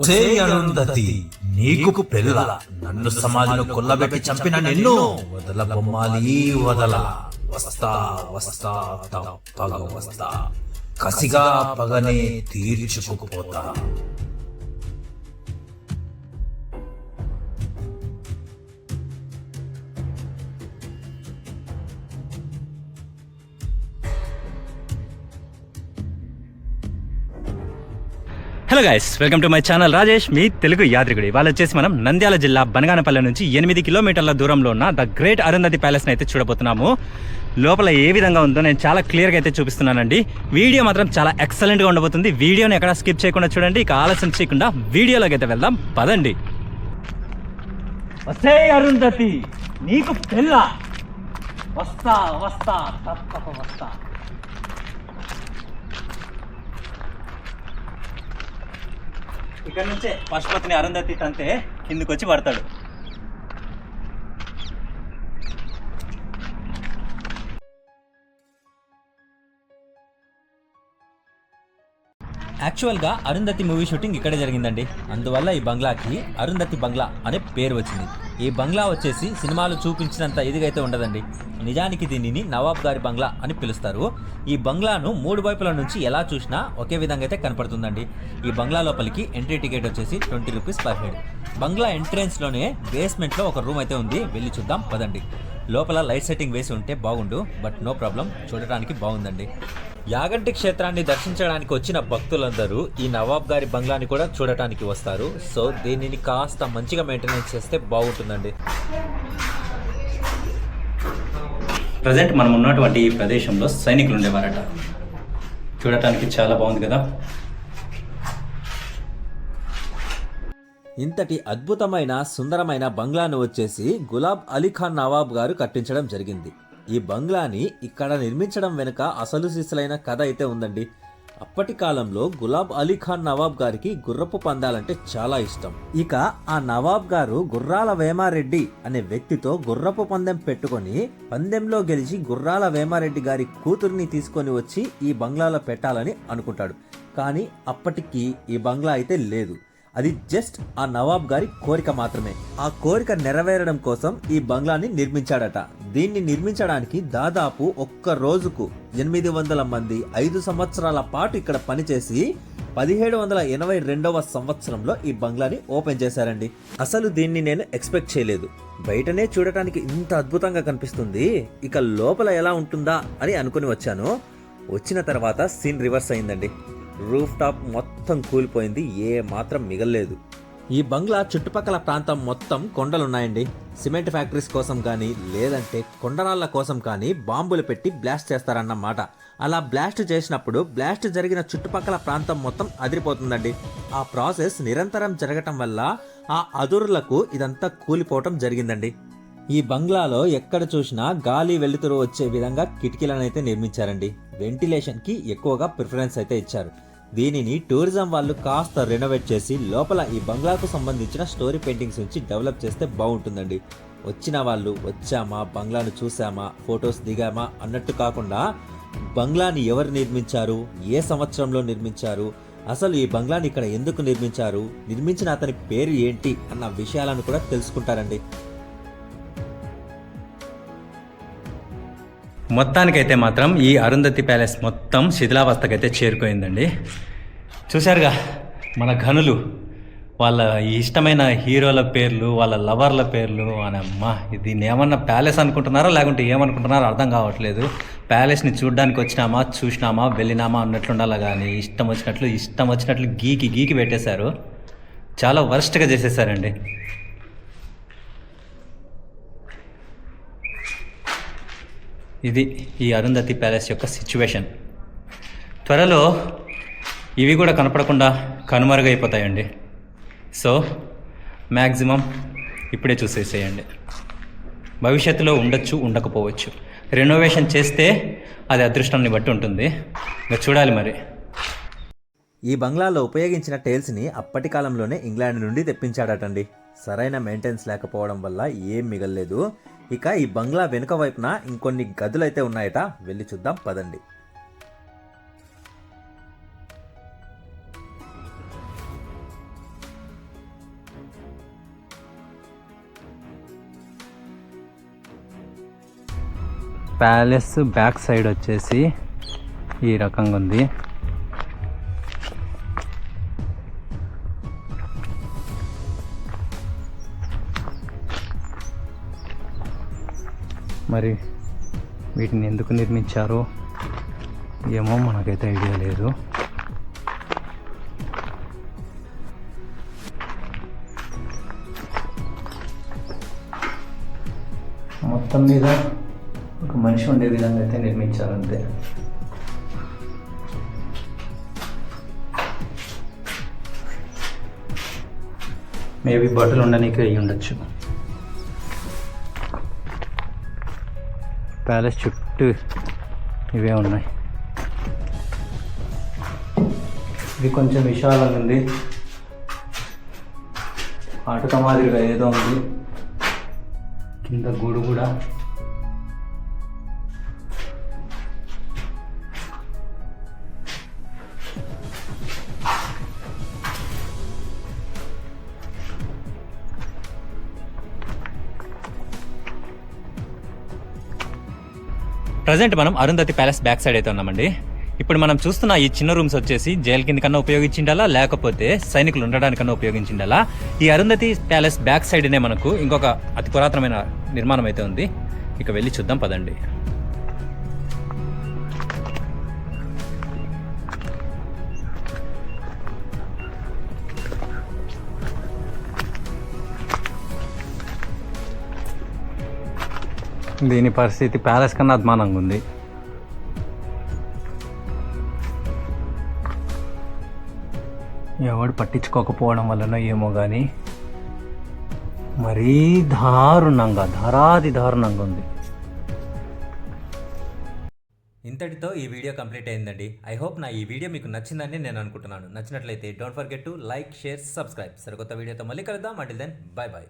ఒసే అరుంధతి, నీకు పెళ్ళ నన్ను సమాధిలో కొల్లబెట్టి చంపిన నిన్ను వదల బొమ్మాలి వదల. వస్తా వస్తా తప్పగా వస్తా, కసిగా పగనే తీర్చుకుపోతా. Hello guys, welcome to my channel Rajesh, మీ తెలుగు యాత్రికుడి. వాళ్ళు వచ్చేసి మనం నంద్యాల జిల్లా బనగానపల్లె నుంచి 8 కిలోమీటర్ల దూరంలో ఉన్న ద గ్రేట్ అరుంధతి ప్యాలెస్ని అయితే చూడబోతున్నాము. లోపల ఏ విధంగా ఉందో నేను చాలా క్లియర్గా అయితే చూపిస్తున్నానండి. వీడియో మాత్రం చాలా ఎక్సలెంట్గా ఉండబోతుంది. వీడియోని ఎక్కడ స్కిప్ చేయకుండా చూడండి. ఇక ఆలస్యం చేయకుండా వీడియోలోకి అయితే వెళ్దాం, పదండి. వస్తే అరుంధతి, నీకు పెళ్ళ, వస్తా వస్తా తప్పక వస్తా. ఇక్కడ నుంచే పశుపతిని అరుంధతి తంతే కిందికి వచ్చి పడతాడు. యాక్చువల్గా అరుంధతి మూవీ షూటింగ్ ఇక్కడే జరిగిందండి. అందువల్ల ఈ బంగ్లాకి అరుంధతి బంగ్లా అనే పేరు వచ్చింది. ఈ బంగ్లా వచ్చేసి సినిమాలు చూపించినంత ఇదిగా అయితే ఉండదండి. నిజానికి దీనిని నవాబ్ గారి బంగ్లా అని పిలుస్తారు. ఈ బంగ్లాను 3 వైపుల నుంచి ఎలా చూసినా ఒకే విధంగా అయితే కనపడుతుందండి. ఈ బంగ్లా లోపలికి ఎంట్రీ టికెట్ వచ్చేసి 20 రూపీస్ పర్ హెడ్. బంగ్లా ఎంట్రెన్స్లోనే బేస్మెంట్లో ఒక రూమ్ అయితే ఉంది, వెళ్ళి చూద్దాం పదండి. లోపల లైట్ సెట్టింగ్ వేసి ఉంటే బాగుండు, బట్ నో ప్రాబ్లం, చూడటానికి బాగుందండి. యాగంటి క్షేత్రాన్ని దర్శించడానికి వచ్చిన భక్తులందరూ ఈ నవాబ్ గారి బంగ్లాని కూడా చూడటానికి వస్తారు. సో దీనిని కాస్త మంచిగా మెయింటెనెన్స్ చేస్తే బాగుంటుందండి. ప్రజెంట్ మనం ఉన్నటువంటి ఈ ప్రదేశంలో సైనికులు ఉండేవారట. చూడటానికి చాలా బాగుంది కదా. ఇంతటి అద్భుతమైన సుందరమైన బంగ్లాను వచ్చేసి గులాబ్ అలీ ఖాన్ నవాబ్ గారు కట్టించడం జరిగింది. ఈ బంగ్లాని ఇక్కడ నిర్మించడం వెనుక అసలు సిసలైన కథ అయితే ఉందండి. అప్పటి కాలంలో గులాబ్ అలీ ఖాన్ నవాబ్ గారికి గుర్రపు పందాలంటే చాలా ఇష్టం. ఇక ఆ నవాబ్ గారు గుర్రాల వేమారెడ్డి అనే వ్యక్తితో గుర్రపు పందెం పెట్టుకొని పందెంలో గెలిచి గుర్రాల వేమారెడ్డి గారి కూతుర్ని తీసుకొని వచ్చి ఈ బంగ్లాలో పెట్టాలని అనుకుంటాడు. కానీ అప్పటికి ఈ బంగ్లా అయితే లేదు. అది జస్ట్ ఆ నవాబ్ గారి కోరిక మాత్రమే. ఆ కోరిక నెరవేరడం కోసం ఈ బంగ్లాని నిర్మించాడట. దీన్ని నిర్మించడానికి దాదాపు ఒక్క రోజుకు 800 మంది 5 సంవత్సరాల పాటు ఇక్కడ పనిచేసి 1782వ సంవత్సరంలో ఈ బంగ్లాని ఓపెన్ చేశారండి. అసలు దీన్ని నేను ఎక్స్పెక్ట్ చేయలేదు. బయటనే చూడటానికి ఇంత అద్భుతంగా కనిపిస్తుంది, ఇక లోపల ఎలా ఉంటుందా అని అనుకుని వచ్చాను. వచ్చిన తర్వాత సీన్ రివర్స్ అయిందండి. రూఫ్ టాప్ మొత్తం కూలిపోయింది, ఏ మాత్రం మిగల్లేదు. ఈ బంగ్లా చుట్టుపక్కల ప్రాంతం మొత్తం కొండలున్నాయండి. సిమెంట్ ఫ్యాక్టరీస్ కోసం కానీ లేదంటే కొండరాళ్ల కోసం కానీ బాంబులు పెట్టి బ్లాస్ట్ చేస్తారన్నమాట. అలా బ్లాస్ట్ చేసినప్పుడు బ్లాస్ట్ జరిగిన చుట్టుపక్కల ప్రాంతం మొత్తం అదిరిపోతుందండి. ఆ ప్రాసెస్ నిరంతరం జరగటం వల్ల ఆ అదురులకు ఇదంతా కూలిపోవటం జరిగిందండి. ఈ బంగ్లాలో ఎక్కడ చూసినా గాలి వెలుతురు వచ్చే విధంగా కిటికీలను అయితే నిర్మించారండి. వెంటిలేషన్కి ఎక్కువగా ప్రిఫరెన్స్ అయితే ఇచ్చారు. దీనిని టూరిజం వాళ్ళు కాస్త రెనోవేట్ చేసి లోపల ఈ బంగ్లాకు సంబంధించిన స్టోరీ పెయింటింగ్స్ నుంచి డెవలప్ చేస్తే బాగుంటుందండి. వచ్చిన వాళ్ళు వచ్చామా, బంగ్లాను చూసామా, ఫొటోస్ దిగామా అన్నట్టు కాకుండా బంగ్లాని ఎవరు నిర్మించారు, ఏ సంవత్సరంలో నిర్మించారు, అసలు ఈ బంగ్లాని ఇక్కడ ఎందుకు నిర్మించారు, నిర్మించిన అతని పేరు ఏంటి అన్న విషయాలను కూడా తెలుసుకుంటారండి. మొత్తానికైతే మాత్రం ఈ అరుంధతి ప్యాలెస్ మొత్తం శిథిలావస్థకైతే చేరుకోయిందండి. చూశారుగా మన ఘనులు వాళ్ళ ఇష్టమైన హీరోల పేర్లు, వాళ్ళ లవర్ల పేర్లు అని. అమ్మా, దీన్ని ఏమన్నా ప్యాలెస్ అనుకుంటున్నారో లేకుంటే ఏమనుకుంటున్నారో అర్థం కావట్లేదు. ప్యాలెస్ని చూడడానికి వచ్చినామా, చూసినామా, వెళ్ళినామా అన్నట్లుండాలి, కానీ ఇష్టం వచ్చినట్లు గీకి పెట్టేశారు. చాలా వరస్ట్గా చేసేసారండి. ఇది ఈ అరుంధతి ప్యాలెస్ యొక్క సిచ్యువేషన్. త్వరలో ఇవి కూడా కనపడకుండా కనుమరుగైపోతాయండి. సో మ్యాక్సిమం ఇప్పుడే చూసేసేయండి. భవిష్యత్తులో ఉండొచ్చు, ఉండకపోవచ్చు. రెనోవేషన్ చేస్తే అది అదృష్టాన్ని బట్టి ఉంటుంది, ఇంకా చూడాలి మరి. ఈ బంగ్లాలో ఉపయోగించిన టైల్స్ని అప్పటి కాలంలోనే ఇంగ్లాండ్ నుండి తెప్పించాడటండి. సరైన మెయింటెనెన్స్ లేకపోవడం వల్ల ఏం మిగల్లేదు. ఇక ఈ బంగ్లా వెనుక వైపున ఇంకొన్ని గదులైతే ఉన్నాయట, వెళ్ళి చూద్దాం పదండి. ప్యాలెస్ బ్యాక్ సైడ్ వచ్చేసి ఈ రకంగా ఉంది. మరి వీటిని ఎందుకు నిర్మించారో ఏమో మనకైతే ఐడియా లేదు. మొత్తం మీద ఒక మనిషి ఉండే విధంగా అయితే నిర్మించారంతే. మేబీ బట్టలు ఉండడానికి అయ్యి ఉండొచ్చు. ప్యాలెస్ చుట్టూ ఇవే ఉన్నాయి. ఇది కొంచెం విశాలంగా ఉంది. ఆటక మాదిరిగా ఏదో ఉంది. కింద గూడు కూడా ప్రజెంట్ మనం అరుంధతి ప్యాలెస్ బ్యాక్ సైడ్ అయితే ఉన్నామండి. ఇప్పుడు మనం చూస్తున్న ఈ చిన్న రూమ్స్ వచ్చేసి జైలు కింద కన్నా ఉపయోగించిండాలా, లేకపోతే సైనికులు ఉండడానికన్నా ఉపయోగించిండాలా. ఈ అరుంధతి ప్యాలెస్ బ్యాక్ సైడ్నే మనకు ఇంకొక అతి పురాతనమైన నిర్మాణం అయితే ఉంది. ఇక వెళ్ళి చూద్దాం పదండి. దీని పరిస్థితి ప్యాలెస్ కన్నా అద్మానంగా ఉంది. ఎవడు పట్టించుకోకపోవడం వలన ఏమో కానీ మరీ దారుణంగా దారుణంగా ఉంది. ఇంతటితో ఈ వీడియో కంప్లీట్ అయిందండి. ఐ హోప్ నా ఈ వీడియో మీకు నచ్చిందని నేను అనుకుంటున్నాను. నచ్చినట్లయితే don't forget to like, share, subscribe. సరికొత్త వీడియోతో మళ్ళీ కలుద్దాం. Until then bye bye.